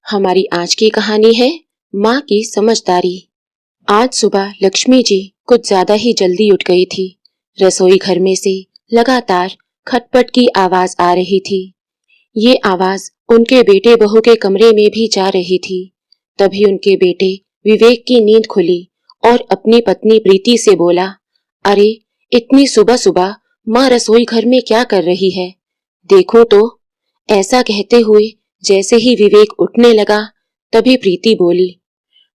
हमारी आज की कहानी है माँ की समझदारी। आज सुबह लक्ष्मी जी कुछ ज्यादा ही जल्दी उठ गई थी। रसोई घर में से लगातार खटपट की आवाज आ रही थी। ये आवाज उनके बेटे बहू के कमरे में भी जा रही थी। तभी उनके बेटे विवेक की नींद खुली और अपनी पत्नी प्रीति से बोला, अरे इतनी सुबह सुबह माँ रसोई घर में क्या कर रही है, देखो तो। ऐसा कहते हुए जैसे ही विवेक उठने लगा, तभी प्रीति बोली,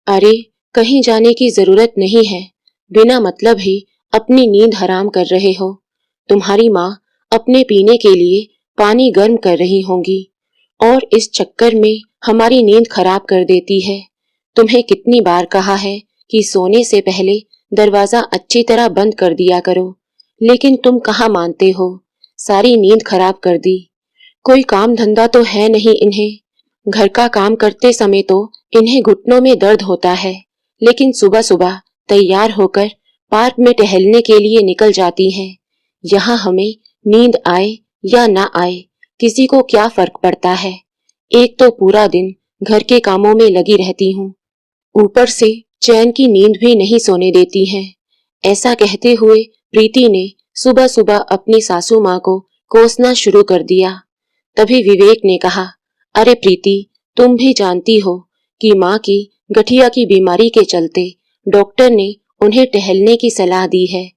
अरे कहीं जाने की जरूरत नहीं है, बिना मतलब ही अपनी नींद हराम कर रहे हो। तुम्हारी माँ अपने पीने के लिए पानी गर्म कर रही होंगी और इस चक्कर में हमारी नींद खराब कर देती है। तुम्हें कितनी बार कहा है कि सोने से पहले दरवाजा अच्छी तरह बंद कर दिया करो, लेकिन तुम कहाँ मानते हो। सारी नींद खराब कर दी। कोई काम धंधा तो है नहीं इन्हें। घर का काम करते समय तो इन्हें घुटनों में दर्द होता है, लेकिन सुबह सुबह तैयार होकर पार्क में टहलने के लिए निकल जाती हैं। यहाँ हमें नींद आए या ना आए, किसी को क्या फर्क पड़ता है। एक तो पूरा दिन घर के कामों में लगी रहती हूँ, ऊपर से चैन की नींद भी नहीं सोने देती हैं। ऐसा कहते हुए प्रीति ने सुबह सुबह अपनी सासू माँ को कोसना शुरू कर दिया। तभी विवेक ने कहा, अरे प्रीति, तुम भी जानती हो कि माँ की गठिया की बीमारी के चलते डॉक्टर ने उन्हें टहलने की सलाह दी है।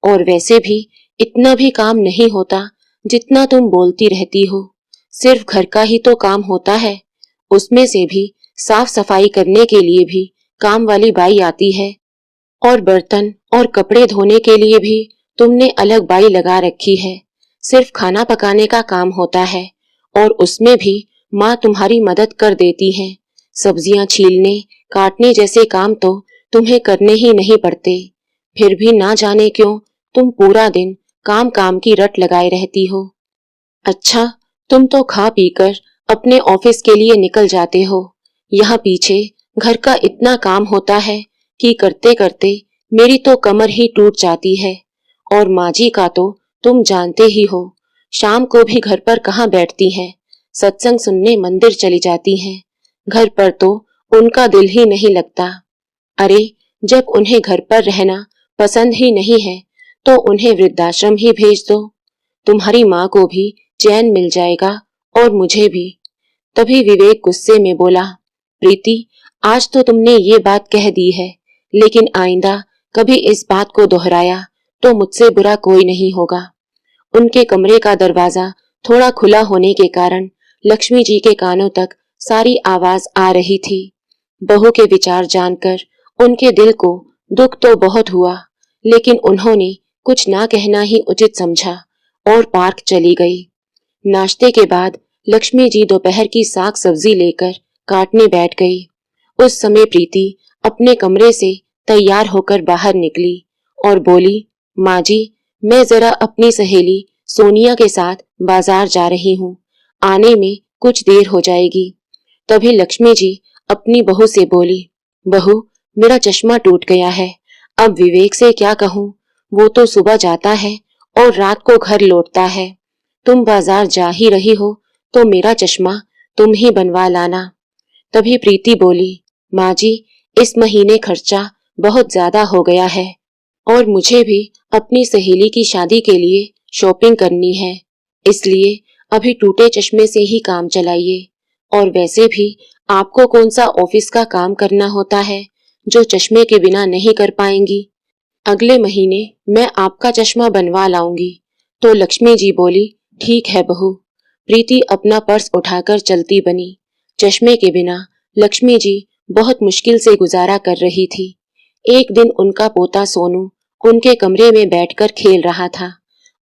और वैसे भी इतना भी काम नहीं होता जितना तुम बोलती रहती हो। सिर्फ घर का ही तो काम होता है, उसमें से भी साफ सफाई करने के लिए भी काम वाली बाई आती है, और बर्तन और कपड़े धोने के लिए भी तुमने अलग बाई लगा रखी है। सिर्फ खाना पकाने का काम होता है, और उसमें भी माँ तुम्हारी मदद कर देती है। सब्जियां छीलने काटने जैसे काम तो तुम्हें करने ही नहीं पड़ते। फिर भी ना जाने क्यों तुम पूरा दिन काम काम की रट लगाए रहती हो। अच्छा, तुम तो खा पीकर अपने ऑफिस के लिए निकल जाते हो। यहाँ पीछे घर का इतना काम होता है कि करते करते मेरी तो कमर ही टूट जाती है। और माँ जी का तो तुम जानते ही हो, शाम को भी घर पर कहाँ बैठती हैं, सत्संग सुनने मंदिर चली जाती हैं। घर पर तो उनका दिल ही नहीं लगता। अरे जब उन्हें घर पर रहना पसंद ही नहीं है तो उन्हें वृद्धाश्रम ही भेज दो। तुम्हारी माँ को भी चैन मिल जाएगा और मुझे भी। तभी विवेक गुस्से में बोला, प्रीति, आज तो तुमने ये बात कह दी है, लेकिन आइंदा कभी इस बात को दोहराया तो मुझसे बुरा कोई नहीं होगा। उनके कमरे का दरवाजा थोड़ा खुला होने के कारण लक्ष्मी जी के कानों तक सारी आवाज आ रही थी। बहू के विचार जानकर उनके दिल को दुख तो बहुत हुआ, लेकिन उन्होंने कुछ ना कहना ही उचित समझा और पार्क चली गई। नाश्ते के बाद लक्ष्मी जी दोपहर की साग सब्जी लेकर काटने बैठ गई। उस समय प्रीति अपने कमरे से तैयार होकर बाहर निकली और बोली, माँ जी, मैं जरा अपनी सहेली सोनिया के साथ बाजार जा रही हूँ, आने में कुछ देर हो जाएगी। तभी लक्ष्मी जी अपनी बहू से बोली, बहू, मेरा चश्मा टूट गया है, अब विवेक से क्या कहूँ, वो तो सुबह जाता है और रात को घर लौटता है। तुम बाजार जा ही रही हो तो मेरा चश्मा तुम ही बनवा लाना। तभी प्रीति बोली, माँ जी, इस महीने खर्चा बहुत ज्यादा हो गया है और मुझे भी अपनी सहेली की शादी के लिए शॉपिंग करनी है, इसलिए अभी टूटे चश्मे से ही काम चलाइए। और वैसे भी आपको कौन सा ऑफिस का काम करना होता है जो चश्मे के बिना नहीं कर पाएंगी। अगले महीने मैं आपका चश्मा बनवा लाऊंगी। तो लक्ष्मी जी बोली, ठीक है बहू। प्रीति अपना पर्स उठाकर चलती बनी। चश्मे के बिना लक्ष्मी जी बहुत मुश्किल से गुजारा कर रही थी। एक दिन उनका पोता सोनू उनके कमरे में बैठकर खेल रहा था।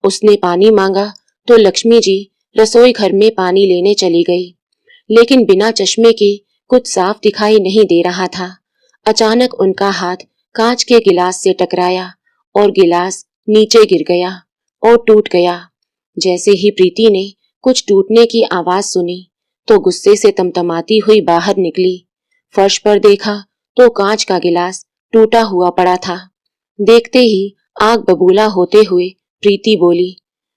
उसने पानी मांगा तो लक्ष्मी जी रसोई घर में पानी लेने चली गई, लेकिन बिना चश्मे के कुछ साफ दिखाई नहीं दे रहा था। अचानक उनका हाथ कांच के गिलास से टकराया और गिलास नीचे गिर गया और टूट गया। जैसे ही प्रीति ने कुछ टूटने की आवाज सुनी तो गुस्से से तमतमाती हुई बाहर निकली। फर्श पर देखा तो कांच का गिलास टूटा हुआ पड़ा था। देखते ही आग बबूला होते हुए प्रीति बोली,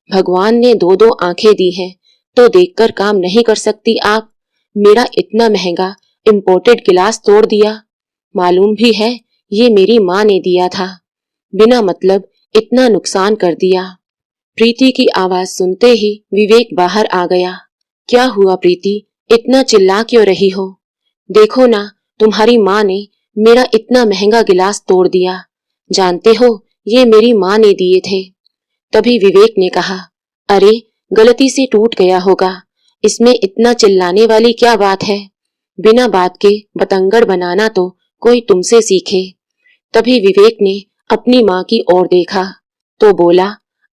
भगवान ने दो दो आंखें दी हैं तो देखकर काम नहीं कर सकती आप। मेरा इतना महंगा इम्पोर्टेड गिलास तोड़ दिया। मालूम भी है ये मेरी माँ ने दिया था। बिना मतलब इतना नुकसान कर दिया। प्रीति की आवाज सुनते ही विवेक बाहर आ गया। क्या हुआ प्रीति, इतना चिल्ला क्यों रही हो? देखो ना, तुम्हारी माँ ने मेरा इतना महंगा गिलास तोड़ दिया। जानते हो ये मेरी माँ ने दिए थे। तभी विवेक ने कहा, अरे गलती से टूट गया होगा, इसमें इतना चिल्लाने वाली क्या बात है? बिना बात के बतंगड़ बनाना तो कोई तुमसे सीखे। तभी विवेक ने अपनी माँ की ओर देखा तो बोला,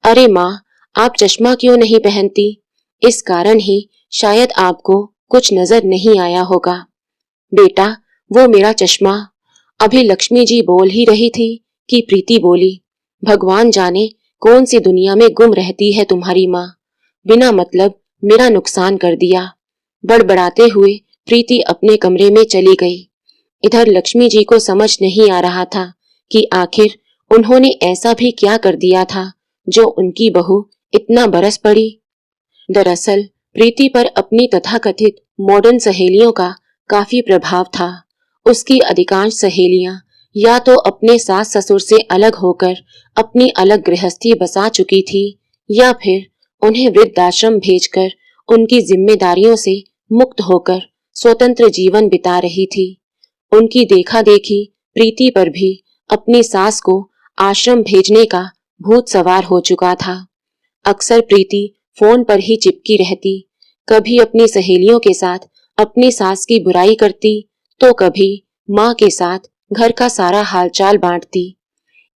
अरे माँ, आप चश्मा क्यों नहीं पहनती? इस कारण ही शायद आपको कुछ नजर नहीं आया होगा। बेटा, वो मेरा चश्मा। अभी लक्ष्मी जी बोल ही रही थी कि प्रीति बोली, भगवान जाने कौन सी दुनिया में गुम रहती है तुम्हारी माँ। बिना मतलब मेरा नुकसान कर दिया। बड़बड़ाते हुए प्रीति अपने कमरे में चली गई। इधर लक्ष्मी जी को समझ नहीं आ रहा था कि आखिर उन्होंने ऐसा भी क्या कर दिया था जो उनकी बहू इतना बरस पड़ी। दरअसल प्रीति पर अपनी तथाकथित मॉडर्न सहेलियों का काफी प्रभाव था। उसकी अधिकांश सहेलियां या तो अपने सास ससुर से अलग होकर अपनी अलग गृहस्थी बसा चुकी थी या फिर उन्हें वृद्धाश्रम भेजकर उनकी जिम्मेदारियों से मुक्त होकर स्वतंत्र जीवन बिता रही थी। उनकी देखा देखी प्रीति पर भी अपनी सास को आश्रम भेजने का भूत सवार हो चुका था। अक्सर प्रीति फोन पर ही चिपकी रहती, कभी अपनी सहेलियों के साथ अपनी सास की बुराई करती तो कभी माँ के साथ घर का सारा हालचाल बांटती।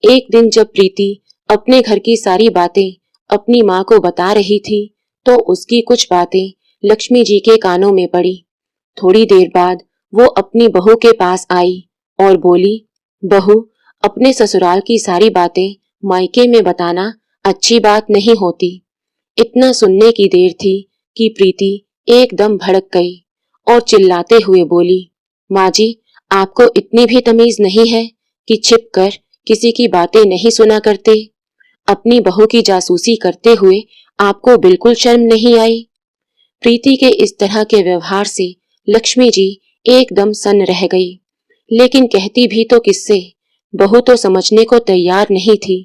एक दिन जब प्रीति अपने घर की सारी बातें अपनी माँ को बता रही थी तो उसकी कुछ बातें लक्ष्मी जी के कानों में पड़ी। थोड़ी देर बाद वो अपनी बहू के पास आई और बोली, बहू, अपने ससुराल की सारी बातें मायके में बताना अच्छी बात नहीं होती। इतना सुनने की देर थी कि प्रीति एकदम भड़क गई और चिल्लाते हुए बोली, माँ जी, आपको इतनी भी तमीज नहीं है कि छिपकर किसी की बातें नहीं सुना करते? अपनी बहू की जासूसी करते हुए आपको बिल्कुल शर्म नहीं आई? प्रीति के इस तरह के व्यवहार से लक्ष्मी जी एकदम सन्न रह गई, लेकिन कहती भी तो किससे? बहू तो समझने को तैयार नहीं थी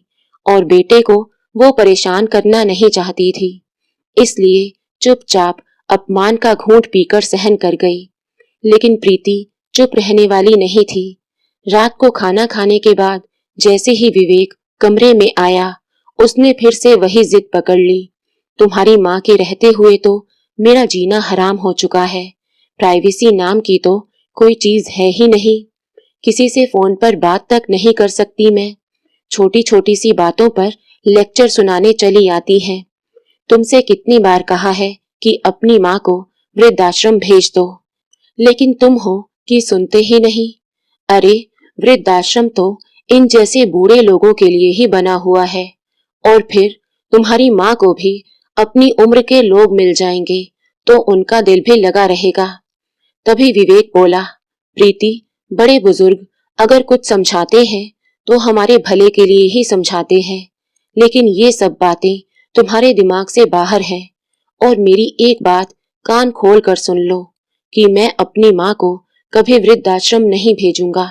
और बेटे को वो परेशान करना नहीं चाहती थी, इसलिए चुपचाप अपमान का घूंट पीकर सहन कर गई। लेकिन प्रीति चुप रहने वाली नहीं थी। रात को खाना खाने के बाद जैसे ही विवेक कमरे में आया, उसने फिर से वही जिद पकड़ ली, तुम्हारी माँ के रहते हुए तो मेरा जीना हराम हो चुका है। प्राइवेसी नाम की तो कोई चीज है ही नहीं। किसी से फोन पर बात तक नहीं कर सकती मैं। छोटी छोटी सी बातों पर लेक्चर सुनाने चली आती हैं। तुमसे कितनी बार कहा है कि अपनी माँ को वृद्धाश्रम भेज दो, लेकिन तुम हो कि सुनते ही नहीं। अरे वृद्धाश्रम तो इन जैसे बूढ़े लोगों के लिए ही बना हुआ है, और फिर तुम्हारी माँ को भी अपनी उम्र के लोग मिल जाएंगे तो उनका दिल भी लगा रहेगा। तभी विवेक बोला, प्रीति, बड़े बुजुर्ग अगर कुछ समझाते हैं तो हमारे भले के लिए ही समझाते हैं, लेकिन ये सब बातें तुम्हारे दिमाग से बाहर है। और मेरी एक बात कान खोल कर सुन लो कि मैं अपनी माँ को कभी वृद्धाश्रम नहीं भेजूंगा।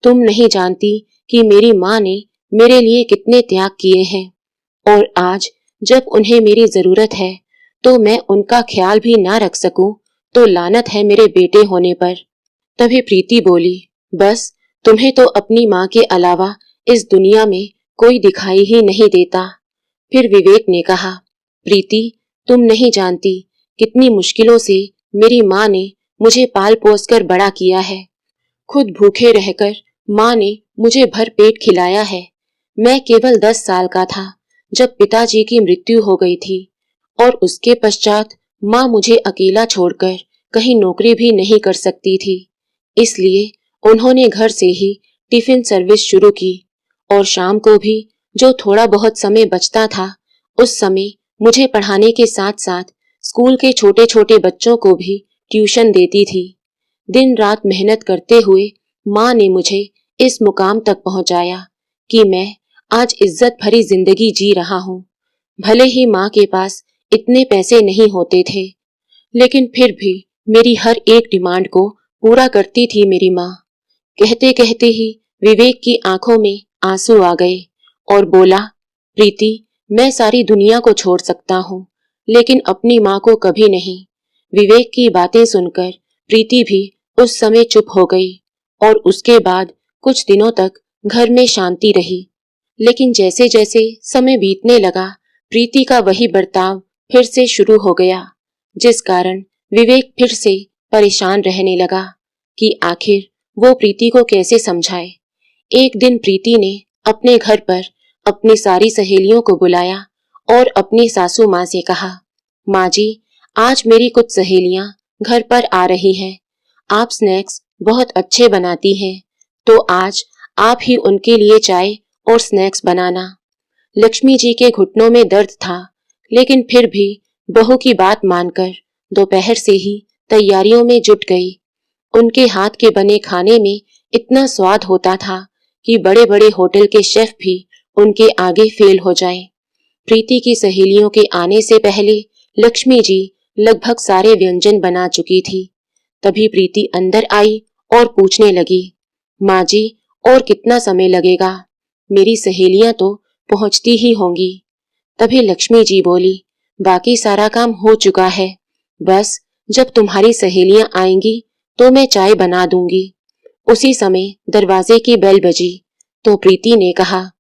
तुम नहीं जानती कि मेरी माँ ने मेरे लिए कितने त्याग किए हैं, और आज जब उन्हें मेरी जरूरत है तो मैं उनका ख्याल भी ना रख सकूं तो लानत है मेरे बेटे होने पर। तभी प्रीति बोली, बस तुम्हें तो अपनी माँ के अलावा इस दुनिया में कोई दिखाई ही नहीं देता। फिर विवेक ने कहा, प्रीति, तुम नहीं जानती कितनी मुश्किलों से मेरी माँ ने मुझे पाल पोस कर बड़ा किया है। खुद भूखे रहकर माँ ने मुझे भर पेट खिलाया है। मैं केवल 10 साल का था जब पिताजी की मृत्यु हो गई थी, और उसके पश्चात माँ मुझे अकेला छोड़कर कहीं नौकरी भी नहीं कर सकती थी। इसलिए उन्होंने घर से ही टिफिन सर्विस शुरू की, और शाम को भी जो थोड़ा बहुत समय बचता था उस समय मुझे पढ़ाने के साथ साथ स्कूल के छोटे छोटे बच्चों को भी ट्यूशन देती थी। दिन रात मेहनत करते हुए माँ ने मुझे इस मुकाम तक पहुंचाया कि मैं आज इज्जत भरी जिंदगी जी रहा हूँ। भले ही माँ के पास इतने पैसे नहीं होते थे, लेकिन फिर भी मेरी हर एक डिमांड को पूरा करती थी मेरी माँ। कहते कहते ही विवेक की आंखों में आंसू आ गए और बोला, प्रीति, मैं सारी दुनिया को छोड़ सकता हूँ, लेकिन अपनी माँ को कभी नहीं। विवेक की बातें सुनकर प्रीति भी उस समय चुप हो गई और उसके बाद कुछ दिनों तक घर में शांति रही। लेकिन जैसे जैसे समय बीतने लगा, प्रीति का वही बर्ताव फिर से शुरू हो गया, जिस कारण विवेक फिर से परेशान रहने लगा कि आखिर वो प्रीति को कैसे समझाए। एक दिन प्रीति ने अपने घर पर अपनी सारी सहेलियों को बुलाया और अपनी सासू माँ से कहा, माँ जी, आज मेरी कुछ सहेलियां घर पर आ रही हैं। आप स्नैक्स बहुत अच्छे बनाती हैं, तो आज आप ही उनके लिए चाय और स्नैक्स बनाना। लक्ष्मी जी के घुटनों में दर्द था, लेकिन फिर भी बहू की बात मानकर दोपहर से ही तैयारियों में जुट गई। उनके हाथ के बने खाने में इतना स्वाद होता था कि बड़े बड़े होटल के शेफ भी उनके आगे फेल हो जाएं। प्रीति की सहेलियों के आने से पहले लक्ष्मी जी लगभग सारे व्यंजन बना चुकी थी। तभी प्रीति अंदर आई और पूछने लगी, माँ जी, और कितना समय लगेगा? मेरी सहेलियां तो पहुंचती ही होंगी। तभी लक्ष्मी जी बोली, बाकी सारा काम हो चुका है, बस जब तुम्हारी सहेलियां आएंगी तो मैं चाय बना दूंगी। उसी समय दरवाजे की बेल बजी तो प्रीति ने कहा,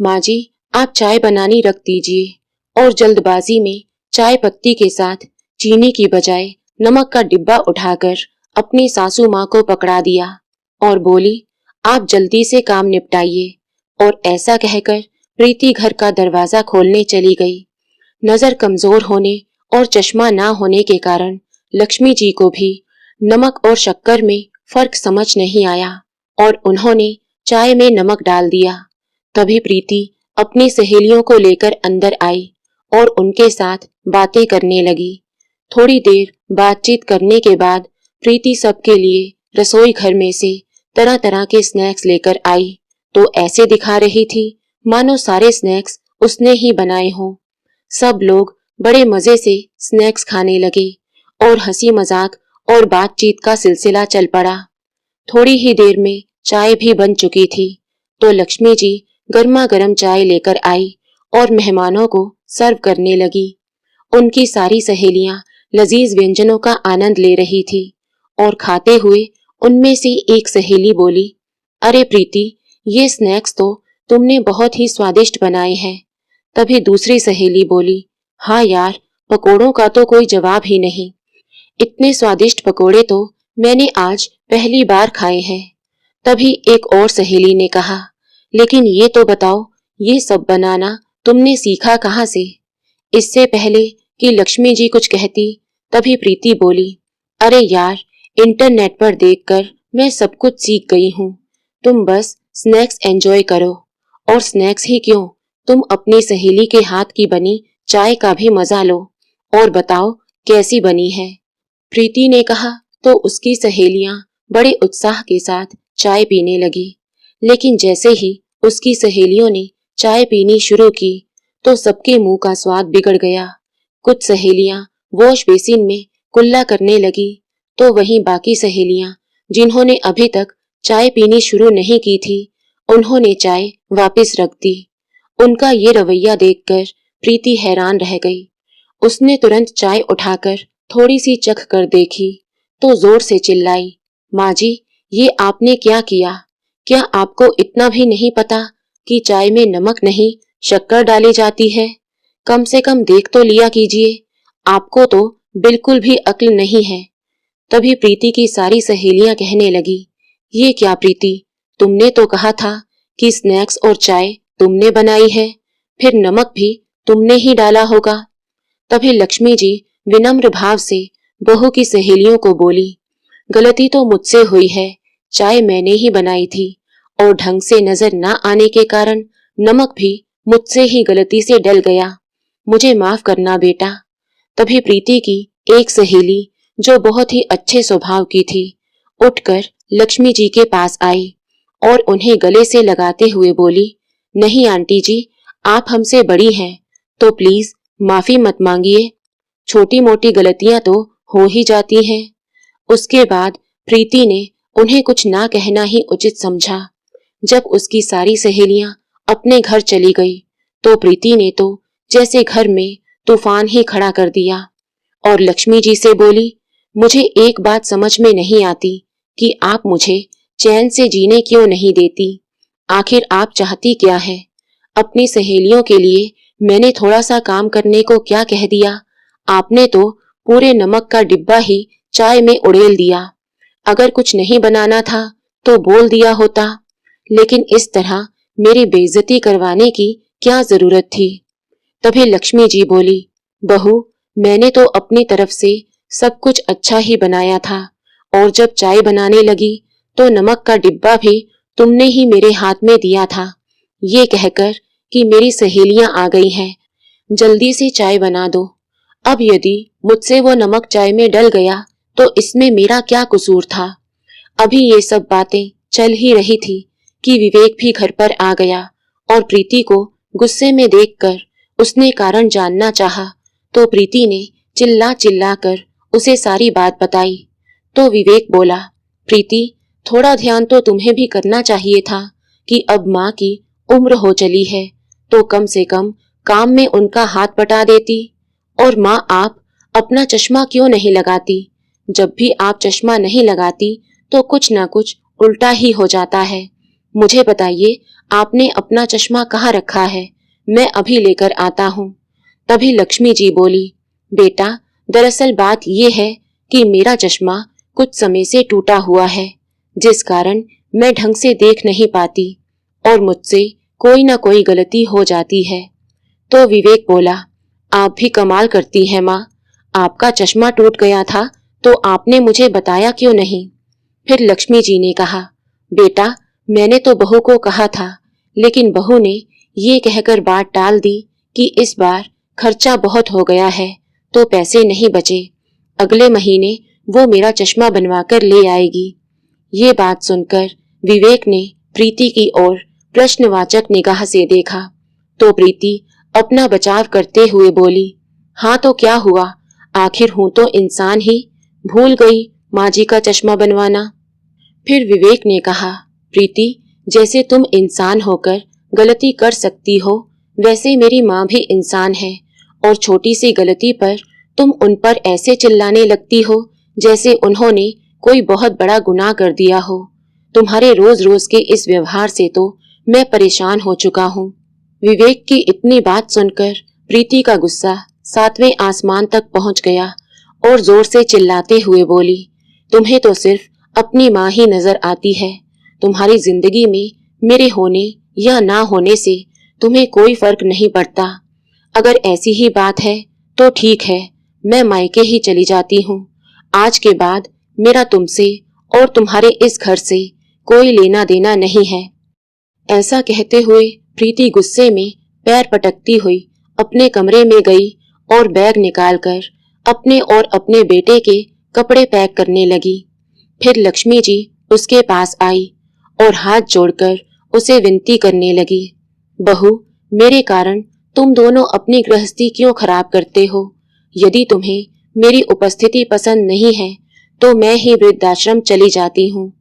माँ जी, आप चाय बनानी रख दीजिए, और जल्दबाजी में चाय पत्ती के साथ चीनी की बजाय नमक का डिब्बा उठाकर अपनी सासू माँ को पकड़ा दिया और बोली, आप जल्दी से काम निपटाइए। और ऐसा कहकर प्रीति घर का दरवाजा खोलने चली गई। नजर कमजोर होने और चश्मा ना होने के कारण लक्ष्मी जी को भी नमक और शक्कर में फर्क समझ नहीं आया और उन्होंने चाय में नमक डाल दिया। तभी प्रीति अपनी सहेलियों को लेकर अंदर आई और उनके साथ बातें करने लगी। थोड़ी देर बातचीत करने के बाद प्रीति सबके लिए रसोई घर में से तरह तरह के स्नैक्स लेकर आई, तो ऐसे दिखा रही थी मानो सारे स्नैक्स उसने ही बनाए हों। सब लोग बड़े मजे से स्नैक्स खाने लगे और हंसी मजाक और बातचीत का सिलसिला चल पड़ा। थोड़ी ही देर में चाय भी बन चुकी थी, तो लक्ष्मी जी गर्मा गर्म चाय लेकर आई और मेहमानों को सर्व करने लगी। उनकी सारी सहेलियां लजीज व्यंजनों का आनंद ले रही थी और खाते हुए उनमें से एक सहेली बोली, अरे प्रीति, ये स्नैक्स तो तुमने बहुत ही स्वादिष्ट बनाए हैं। तभी दूसरी सहेली बोली, हाँ यार, पकोड़ों का तो कोई जवाब ही नहीं। इतने स्वादिष्ट पकोड़े तो मैंने आज पहली बार खाए हैं। तभी एक और सहेली ने कहा, लेकिन ये तो बताओ, ये सब बनाना तुमने सीखा कहाँ से? इससे पहले कि लक्ष्मी जी कुछ कहती, तभी प्रीति बोली, अरे यार, इंटरनेट पर देखकर मैं सब कुछ सीख गई हूँ। तुम बस स्नैक्स एंजॉय करो, और स्नैक्स ही क्यों, तुम अपनी सहेली के हाथ की बनी चाय का भी मजा लो और बताओ कैसी बनी है। प्रीति ने कहा तो उसकी सहेलियां बड़े उत्साह के साथ चाय पीने लगी। लेकिन जैसे ही उसकी सहेलियों ने चाय पीनी शुरू की तो सबके मुंह का स्वाद बिगड़ गया। कुछ सहेलियां वॉश बेसिन में कुल्ला करने लगी, तो वहीं बाकी सहेलियां जिन्होंने अभी तक चाय पीनी शुरू नहीं की थी, उन्होंने चाय वापस रख दी। उनका ये रवैया देखकर प्रीति हैरान रह गई। उसने तुरंत चाय उठाकर थोड़ी सी चख कर देखी तो जोर से चिल्लाई, माँ जी, ये आपने क्या किया? क्या आपको इतना भी नहीं पता कि चाय में नमक नहीं शक्कर डाली जाती है? कम से कम देख तो लिया कीजिए, आपको तो बिल्कुल भी अक्ल नहीं है। तभी प्रीति की सारी सहेलियां कहने लगी, ये क्या प्रीति, तुमने तो कहा था कि स्नैक्स और चाय तुमने बनाई है, फिर नमक भी तुमने ही डाला होगा। तभी लक्ष्मी जी विनम्र भाव से बहू की सहेलियों को बोली, गलती तो मुझसे हुई है, चाय मैंने ही बनाई थी और ढंग से नजर न आने के कारण नमक भी मुझसे ही गलती से डल गया। मुझे माफ करना बेटा। तभी प्रीति की एक सहेली जो बहुत ही अच्छे स्वभाव की थी, उठकर लक्ष्मी जी के पास आई और उन्हें गले से लगाते हुए बोली, नहीं आंटी जी, आप हमसे बड़ी हैं, तो प्लीज माफी मत मांगिए। छोटी मोटी गलतियां तो हो ही जाती हैं। उसके बाद प्रीति ने उन्हें कुछ ना कहना ही उचित समझा। जब उसकी सारी सहेलियां अपने घर चली गई तो प्रीति ने तो जैसे घर में तूफान ही खड़ा कर दिया और लक्ष्मी जी से बोली, मुझे एक बात समझ में नहीं आती कि आप मुझे चैन से जीने क्यों नहीं देती। आखिर आप चाहती क्या है? अपनी सहेलियों के लिए मैंने थोड़ा सा काम करने को क्या कह दिया? आपने तो पूरे नमक का डिब्बा ही चाय में उड़ेल दिया। अगर कुछ नहीं बनाना था तो बोल दिया होता, लेकिन इस तरह मेरी बेइज्जती करवाने की क्या जरूरत थी? तभी लक्ष्मी जी बोली, बहू, मैंने तो अपनी तरफ से सब कुछ अच्छा ही बनाया था और जब चाय बनाने लगी तो नमक का डिब्बा भी तुमने ही मेरे हाथ में दिया था, ये कहकर कि मेरी सहेलियां आ गई हैं, जल्दी से चाय बना दो। अब यदि मुझसे वो नमक चाय में डल गया तो इसमें मेरा क्या कसूर था? अभी ये सब बातें चल ही रही थी कि विवेक भी घर पर आ गया और प्रीति को गुस्से में देखकर उसने कारण जानना चाहा तो प्रीति ने चिल्ला चिल्ला कर उसे सारी बात बताई। तो विवेक बोला, प्रीति, थोड़ा ध्यान तो तुम्हें भी करना चाहिए था कि अब माँ की उम्र हो चली है तो कम से कम काम में उनका हाथ बटा देती। और माँ, आप अपना चश्मा क्यों नहीं लगाती? जब भी आप चश्मा नहीं लगाती तो कुछ ना कुछ उल्टा ही हो जाता है। मुझे बताइए, आपने अपना चश्मा कहाँ रखा है? मैं अभी लेकर आता हूँ। तभी लक्ष्मी जी बोली, बेटा, दरअसल बात ये है कि मेरा चश्मा कुछ समय से टूटा हुआ है, जिस कारण मैं ढंग से देख नहीं पाती और मुझसे कोई ना कोई गलती हो जाती है। तो विवेक बोला, आप भी कमाल करती हैं माँ, आपका चश्मा टूट गया था तो आपने मुझे बताया क्यों नहीं? फिर लक्ष्मी जी ने कहा, बेटा, मैंने तो बहू को कहा था, लेकिन बहू ने ये कहकर बात टाल दी कि इस बार खर्चा बहुत हो गया है तो पैसे नहीं बचे, अगले महीने वो मेरा चश्मा बनवा कर ले आएगी। ये बात सुनकर विवेक ने प्रीति की ओर प्रश्नवाचक निगाह से देखा तो प्रीति अपना बचाव करते हुए बोली, हाँ तो क्या हुआ, आखिर हूं तो इंसान ही, भूल गई माँ जी का चश्मा बनवाना। फिर विवेक ने कहा, प्रीति, जैसे तुम इंसान होकर गलती कर सकती हो वैसे मेरी माँ भी इंसान है और छोटी सी गलती पर तुम उन पर ऐसे चिल्लाने लगती हो जैसे उन्होंने कोई बहुत बड़ा गुनाह कर दिया हो। तुम्हारे रोज रोज के इस व्यवहार से तो मैं परेशान हो चुका हूँ। विवेक की इतनी बात सुनकर प्रीति का गुस्सा 7वें आसमान तक पहुँच गया और जोर से चिल्लाते हुए बोली, तुम्हें तो सिर्फ अपनी माँ ही नजर आती है। तुम्हारी जिंदगी में मेरे होने या ना होने से तुम्हें कोई फर्क नहीं पड़ता। अगर ऐसी ही बात है तो ठीक है, मैं मायके ही चली जाती हूँ। आज के बाद मेरा तुमसे और तुम्हारे इस घर से कोई लेना देना नहीं है। ऐसा कहते हुए प्रीति गुस्से में पैर पटकती हुई अपने कमरे में गई और बैग निकालकर अपने और अपने बेटे के कपड़े पैक करने लगी। फिर लक्ष्मी जी उसके पास आई और हाथ जोड़कर उसे विनती करने लगी, बहू, मेरे कारण तुम दोनों अपनी गृहस्थी क्यों खराब करते हो? यदि तुम्हें मेरी उपस्थिति पसंद नहीं है तो मैं ही वृद्धाश्रम चली जाती हूँ।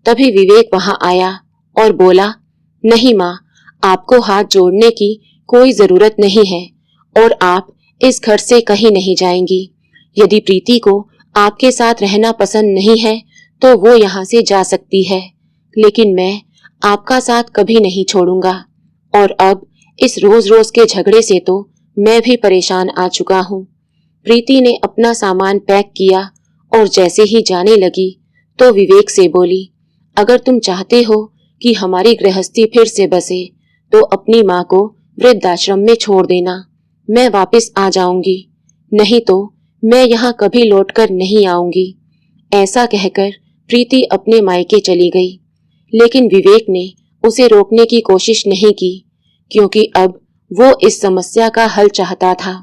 तभी विवेक वहां आया और बोला, नहीं माँ, आपको हाथ जोड़ने की कोई जरूरत नहीं है और आप इस घर से कहीं नहीं जाएंगी। यदि प्रीति को आपके साथ रहना पसंद नहीं है तो वो यहाँ से जा सकती है, लेकिन मैं आपका साथ कभी नहीं छोड़ूंगा। और अब इस रोज रोज के झगड़े से तो मैं भी परेशान आ चुका हूँ। प्रीति ने अपना सामान पैक किया और जैसे ही जाने लगी तो विवेक से बोली, अगर तुम चाहते हो कि हमारी गृहस्थी फिर से बसे तो अपनी माँ को वृद्धाश्रम में छोड़ देना, मैं वापस आ जाऊंगी, नहीं तो मैं यहाँ कभी लौटकर नहीं आऊंगी। ऐसा कहकर प्रीति अपने मायके चली गई, लेकिन विवेक ने उसे रोकने की कोशिश नहीं की क्योंकि अब वो इस समस्या का हल चाहता था।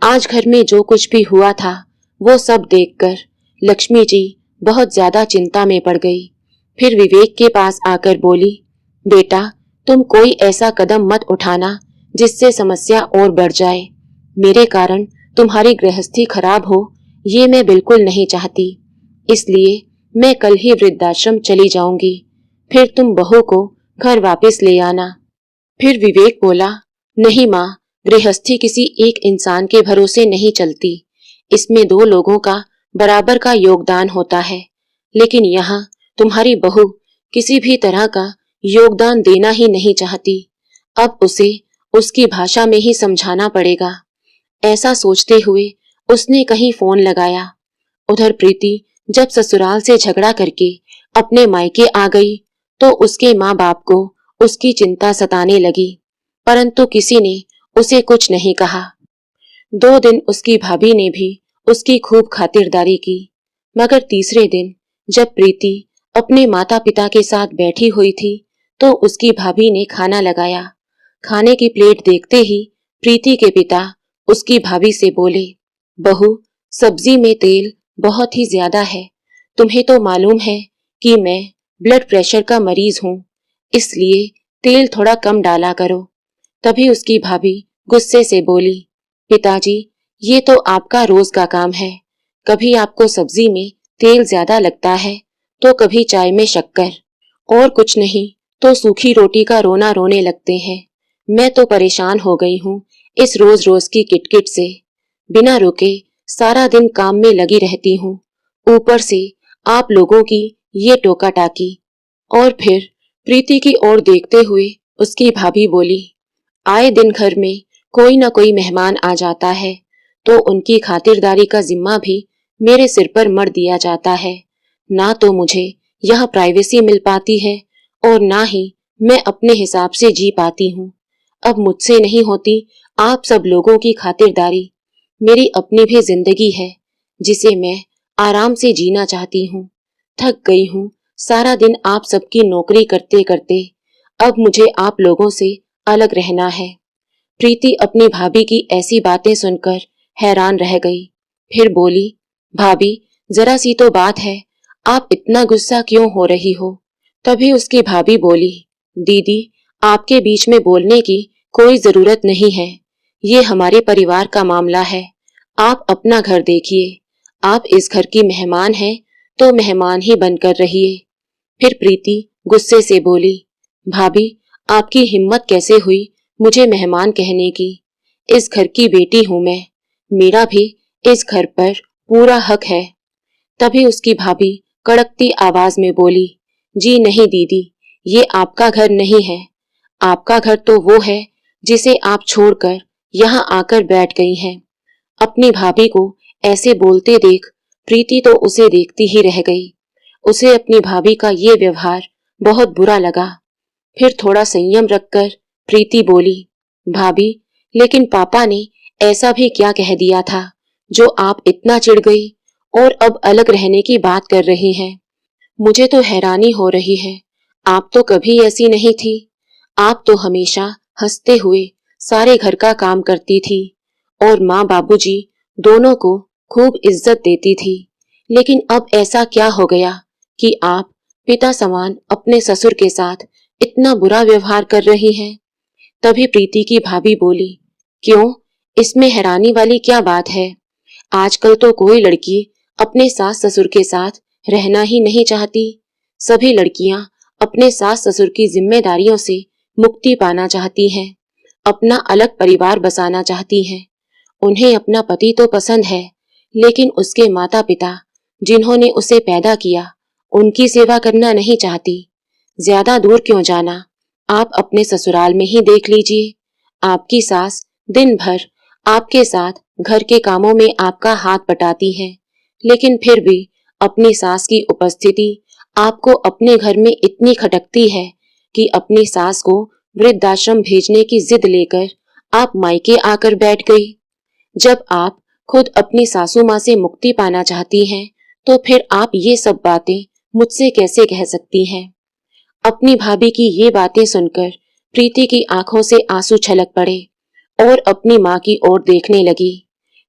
आज घर में जो कुछ भी हुआ था वो सब देखकर लक्ष्मी जी बहुत ज्यादा चिंता में पड़ गई। फिर विवेक के पास आकर बोली, बेटा, तुम कोई ऐसा कदम मत उठाना जिससे समस्या और बढ़ जाए। मेरे कारण तुम्हारी गृहस्थी खराब हो ये मैं बिल्कुल नहीं चाहती। इसलिए मैं कल ही वृद्धाश्रम चली जाऊंगी। फिर तुम बहू को घर वापस ले आना। फिर विवेक बोला, नहीं माँ, गृहस्थी किसी एक इंसान के भरोसे नहीं चलती। इसमें दो लोगों का बराबर का योगदान होता है। लेकिन यहाँ तुम्हारी बहू किसी भी तरह का योगदान देना ही नहीं चाहती। अब उसे उसकी भाषा में ही समझाना पड़ेगा। ऐसा सोचते हुए उसने कहीं फोन लगाया। उधर प्रीति जब ससुराल से झगड़ा करके अपने मायके आ गई तो उसके माँ बाप को उसकी चिंता सताने लगी, परंतु किसी ने उसे कुछ नहीं कहा। 2 दिन उसकी भाभी ने भी उसकी खूब खातिरदारी की, मगर तीसरे दिन जब प्रीति अपने माता पिता के साथ बैठी हुई थी तो उसकी भाभी ने खाना लगाया। खाने की प्लेट देखते ही प्रीति के पिता उसकी भाभी से बोले, बहू, सब्जी में तेल बहुत ही ज्यादा है। तुम्हें तो मालूम है कि मैं ब्लड प्रेशर का मरीज हूँ, इसलिए तेल थोड़ा कम डाला करो। तभी उसकी भाभी गुस्से से बोली, पिताजी, ये तो आपका रोज का काम है। कभी आपको सब्जी में तेल ज्यादा लगता है तो कभी चाय में शक्कर, और कुछ नहीं तो सूखी रोटी का रोना रोने लगते हैं। मैं तो परेशान हो गई हूँ इस रोज रोज की किटकिट से। बिना रुके सारा दिन काम में लगी रहती हूँ, ऊपर से आप लोगों की ये टोका टाकी। और फिर प्रीति की ओर देखते हुए उसकी भाभी बोली, आए दिन घर में कोई न कोई मेहमान आ जाता है तो उनकी खातिरदारी का जिम्मा भी मेरे सिर पर मढ़ दिया जाता है। ना तो मुझे यह प्राइवेसी मिल पाती है और ना ही मैं अपने हिसाब से जी पाती हूँ। अब मुझसे नहीं होती आप सब लोगों की खातिरदारी। मेरी अपनी भी जिंदगी है जिसे मैं आराम से जीना चाहती हूँ। थक गई हूँ सारा दिन आप सबकी नौकरी करते करते। अब मुझे आप लोगों से अलग रहना है। प्रीति अपनी भाभी की ऐसी बातें सुनकर हैरान रह गई। फिर बोली, भाभी, जरा सी तो बात है, आप इतना गुस्सा क्यों हो रही हो? तभी उसकी भाभी बोली, दीदी, आपके बीच में बोलने की कोई जरूरत नहीं है। ये हमारे परिवार का मामला है। आप अपना घर देखिए। आप इस घर की मेहमान हैं तो मेहमान ही बनकर रहिए। फिर प्रीति गुस्से से बोली, भाभी, आपकी हिम्मत कैसे हुई मुझे मेहमान कहने की? इस घर की बेटी हूँ मैं, मेरा भी इस घर पर पूरा हक है। तभी उसकी भाभी कड़कती आवाज में बोली, जी नहीं दीदी, ये आपका घर नहीं है। आपका घर तो वो है जिसे आप छोड़कर यहाँ आकर बैठ गई हैं। अपनी भाभी को ऐसे बोलते देख प्रीति तो उसे देखती ही रह गई। उसे अपनी भाभी का ये व्यवहार बहुत बुरा लगा। फिर थोड़ा संयम रखकर प्रीति बोली, भाभी, लेकिन पापा ने ऐसा भी क्या कह दिया था जो आप इतना चिढ़ गई और अब अलग रहने की बात कर रही हैं? मुझे तो हैरानी हो रही है। आप तो कभी ऐसी नहीं थी। आप तो हमेशा हंसते हुए सारे घर का काम करती थी और माँ बाबूजी दोनों को खूब इज्जत देती थी। लेकिन अब ऐसा क्या हो गया कि आप पिता समान अपने ससुर के साथ इतना बुरा व्यवहार कर रही हैं? तभी प्रीति की भाभी बोली, क्यों, इसमें हैरानी वाली क्या बात है? आजकल तो कोई लड़की अपने सास ससुर के साथ रहना ही नहीं चाहती। सभी लड़कियां अपने सास ससुर की जिम्मेदारियों से मुक्ति पाना चाहती हैं, अपना अलग परिवार बसाना चाहती हैं। उन्हें अपना पति तो पसंद है, लेकिन उसके माता पिता जिन्होंने उसे पैदा किया उनकी सेवा करना नहीं चाहती। ज्यादा दूर क्यों जाना, आप अपने ससुराल में ही देख लीजिए। आपकी सास दिन भर आपके साथ घर के कामों में आपका हाथ बटाती हैं, लेकिन फिर भी अपनी सास की उपस्थिति आपको अपने घर में इतनी खटकती है कि अपनी सास को वृद्धाश्रम भेजने की जिद लेकर आप मायके आकर बैठ गई। जब आप खुद अपनी सासू माँ से मुक्ति पाना चाहती हैं, तो फिर आप ये सब बातें मुझसे कैसे कह सकती हैं? अपनी भाभी की ये बातें सुनकर प्रीति की आंखों से आंसू छलक पड़े और अपनी माँ की ओर देखने लगी।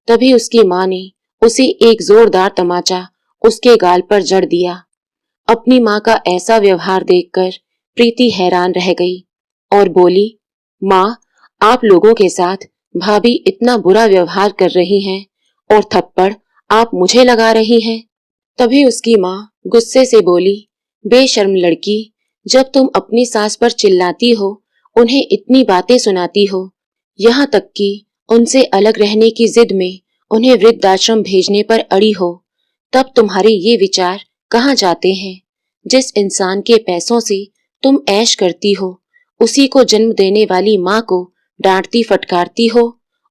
तभी उसकी माँ ने उसे एक जोरदार तमाचा उसके गाल पर जड़ दिया। अपनी माँ का ऐसा व्यवहार देखकर प्रीति हैरान रह गई और बोली, माँ, आप लोगों के साथ भाभी इतना बुरा व्यवहार कर रही हैं और थप्पड़ आप मुझे लगा रही हैं। तभी उसकी माँ गुस्से से बोली, बेशर्म लड़की, जब तुम अपनी सास पर चिल्लाती हो, उन्हें इतनी बातें सुनाती हो, यहाँ तक कि उनसे अलग रहने की जिद में उन्हें वृद्धाश्रम भेजने पर अड़ी हो, तब तुम्हारे ये विचार कहाँ जाते हैं? जिस इंसान के पैसों से तुम ऐश करती हो, उसी को जन्म देने वाली माँ को डांटती फटकारती हो,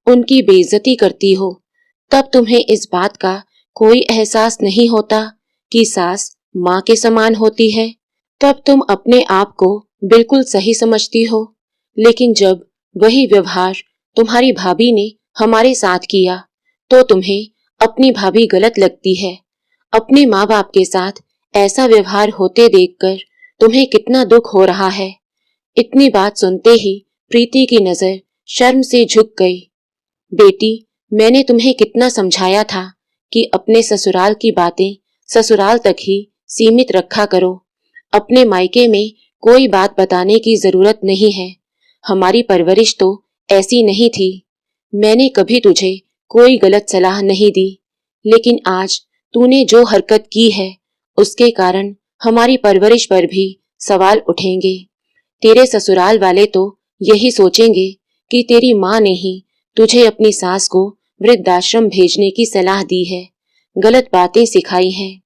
उनकी बेइज्जती करती हो, तब तुम्हें इस बात का कोई एहसास नहीं होता कि सास माँ के समान होती है? तब तुम अपने आप को बिल्कुल सही समझती हो। लेकिन जब वही व्यवहार तुम्हारी भाभी ने हमारे साथ किया, तो तुम्हें अपनी भाभी गलत लगती है। अपने माँ बाप के साथ ऐसा व्यवहार होते देखकर तुम्हें कितना दुख हो रहा है। इतनी बात सुनते ही प्रीति की नजर शर्म से झुक गई। बेटी, मैंने तुम्हें कितना समझाया था कि अपने ससुराल की बातें ससुराल तक ही सीमित रखा करो। अपने मायके में कोई बात बताने की जरूरत नहीं है। हमारी परवरिश तो ऐसी नहीं थी। मैंने कभी तुझे कोई गलत सलाह नहीं दी, लेकिन आज तूने जो हरकत की है, उसके कारण हमारी परवरिश पर भी सवाल उठेंगे। तेरे ससुराल वाले तो यही सोचेंगे कि तेरी माँ ने ही तुझे अपनी सास को वृद्धाश्रम भेजने की सलाह दी है, गलत बातें सिखाई हैं।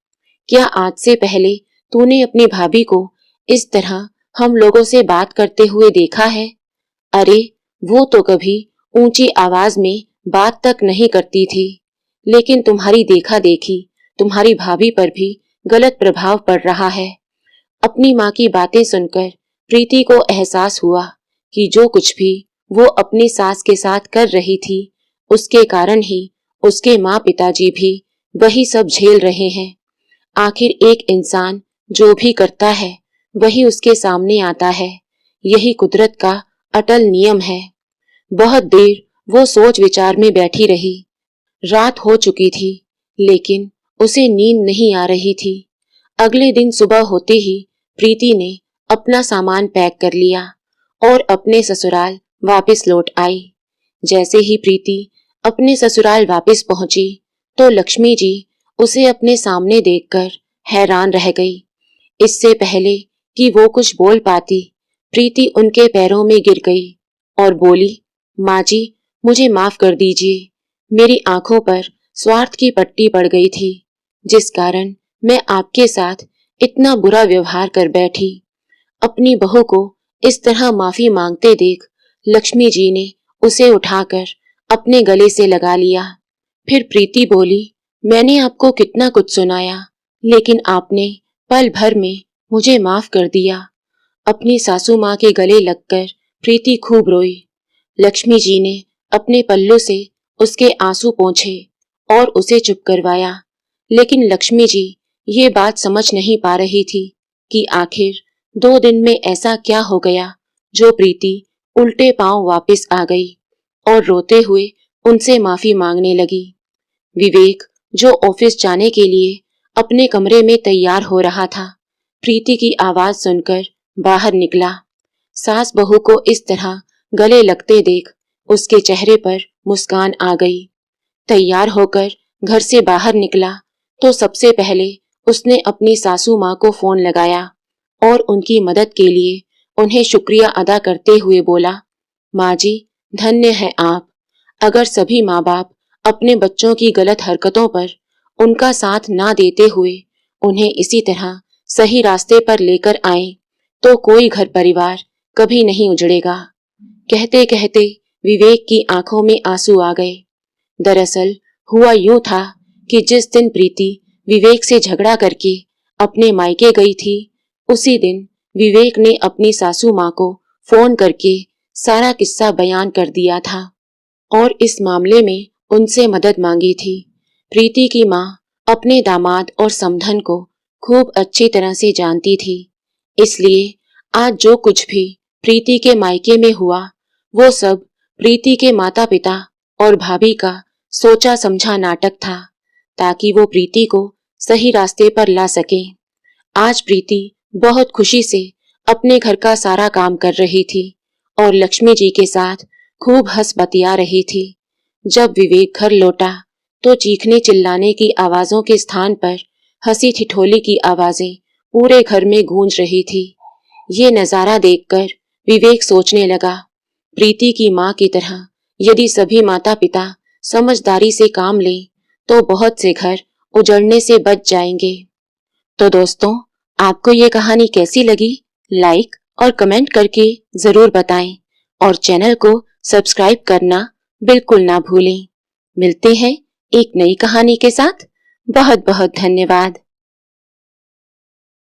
क्या आज से पहले तूने अपनी भाभी को इस तरह हम लोगों से बात करते हुए देखा है? अरे, वो तो कभी ऊंची आवाज में बात तक नहीं करती थी, लेकिन तुम्हारी देखा देखी तुम्हारी भाभी पर भी गलत प्रभाव पड़ रहा है। अपनी माँ की बातें सुनकर प्रीति को एहसास हुआ कि जो कुछ भी वो अपनी सास के साथ कर रही थी, उसके कारण ही उसके माँ पिताजी भी वही सब झेल रहे हैं। आखिर एक इंसान जो भी करता है, वही उसके सामने आता है। यही कुदरत का अटल नियम है। बहुत देर वो सोच विचार में बैठी रही। रात हो चुकी थी, लेकिन उसे नींद नहीं आ रही थी। अगले दिन सुबह होते ही प्रीति ने अपना सामान पैक कर लिया और अपने ससुराल वापस लौट आई। जैसे ही प्रीति अपने ससुराल वापस पहुंची, तो लक्ष्मी जी उसे अपने सामने देखकर हैरान रह गई। इससे पहले कि वो कुछ बोल पाती, प्रीति उनके पैरों में गिर गई और बोली, माँ जी, मुझे माफ कर दीजिए। मेरी आंखों पर स्वार्थ की पट्टी पड़ गई थी, जिस कारण मैं आपके साथ इतना बुरा व्यवहार कर बैठी। अपनी बहू को इस तरह माफी मांगते देख लक्ष्मी जी ने उसे उठाकर अपने गले से लगा लिया। फिर प्रीति बोली, मैंने आपको कितना कुछ सुनाया, लेकिन आपने पल भर में मुझे माफ कर दिया। अपनी सासू माँ के गले लगकर प्रीति खूब रोई। लक्ष्मी जी ने अपने पल्लू से उसके आंसू पोंछे और उसे चुप करवाया। लेकिन लक्ष्मी जी ये बात समझ नहीं पा रही थी कि आखिर 2 दिन में ऐसा क्या हो गया जो प्रीति उल्टे पांव वापस आ गई और रोते हुए उनसे माफी मांगने लगी। विवेक, जो ऑफिस जाने के लिए अपने कमरे में तैयार हो रहा था, प्रीति की आवाज सुनकर बाहर निकला। सास बहू को इस तरह गले लगते देख उसके चेहरे पर मुस्कान आ गई। तैयार होकर घर से बाहर निकला तो सबसे पहले उसने अपनी सासू माँ को फोन लगाया और उनकी मदद के लिए उन्हें शुक्रिया अदा करते हुए बोला, माँ जी, धन्य है आप। अगर सभी माँ बाप अपने बच्चों की गलत हरकतों पर उनका साथ ना देते हुए उन्हें इसी तरह सही रास्ते पर लेकर आए, तो कोई घर परिवार कभी नहीं उजड़ेगा। कहते कहते विवेक की आंखों में आंसू आ गए। दरअसल हुआ यूं था कि जिस दिन प्रीति विवेक से झगड़ा करके अपने मायके गई थी, उसी दिन विवेक ने अपनी सासू माँ को फोन करके सारा किस्सा बयान कर दिया था और इस मामले में उनसे मदद मांगी थी। प्रीति की माँ अपने दामाद और समधन को खूब अच्छी तरह से जानती थी, इसलिए आज जो कुछ भी प्रीति के मायके में हुआ, वो सब प्रीति के माता पिता और भाभी का सोचा समझा नाटक था, ताकि वो प्रीति को सही रास्ते पर ला सके। आज प्रीति बहुत खुशी से अपने घर का सारा काम कर रही थी और लक्ष्मी जी के साथ खूब हंस बतिया रही थी। जब विवेक घर लौटा तो चीखने चिल्लाने की आवाजों के स्थान पर हंसी ठिठोली की आवाजें पूरे घर में गूंज रही थी। ये नजारा देखकर विवेक सोचने लगा, प्रीति की माँ की तरह यदि सभी माता पिता समझदारी से काम लें तो बहुत से घर उजड़ने से बच जाएंगे। तो दोस्तों, आपको ये कहानी कैसी लगी? लाइक और कमेंट करके जरूर बताएं और चैनल को सब्सक्राइब करना बिल्कुल ना भूलें। मिलते हैं एक नई कहानी के साथ। बहुत बहुत धन्यवाद।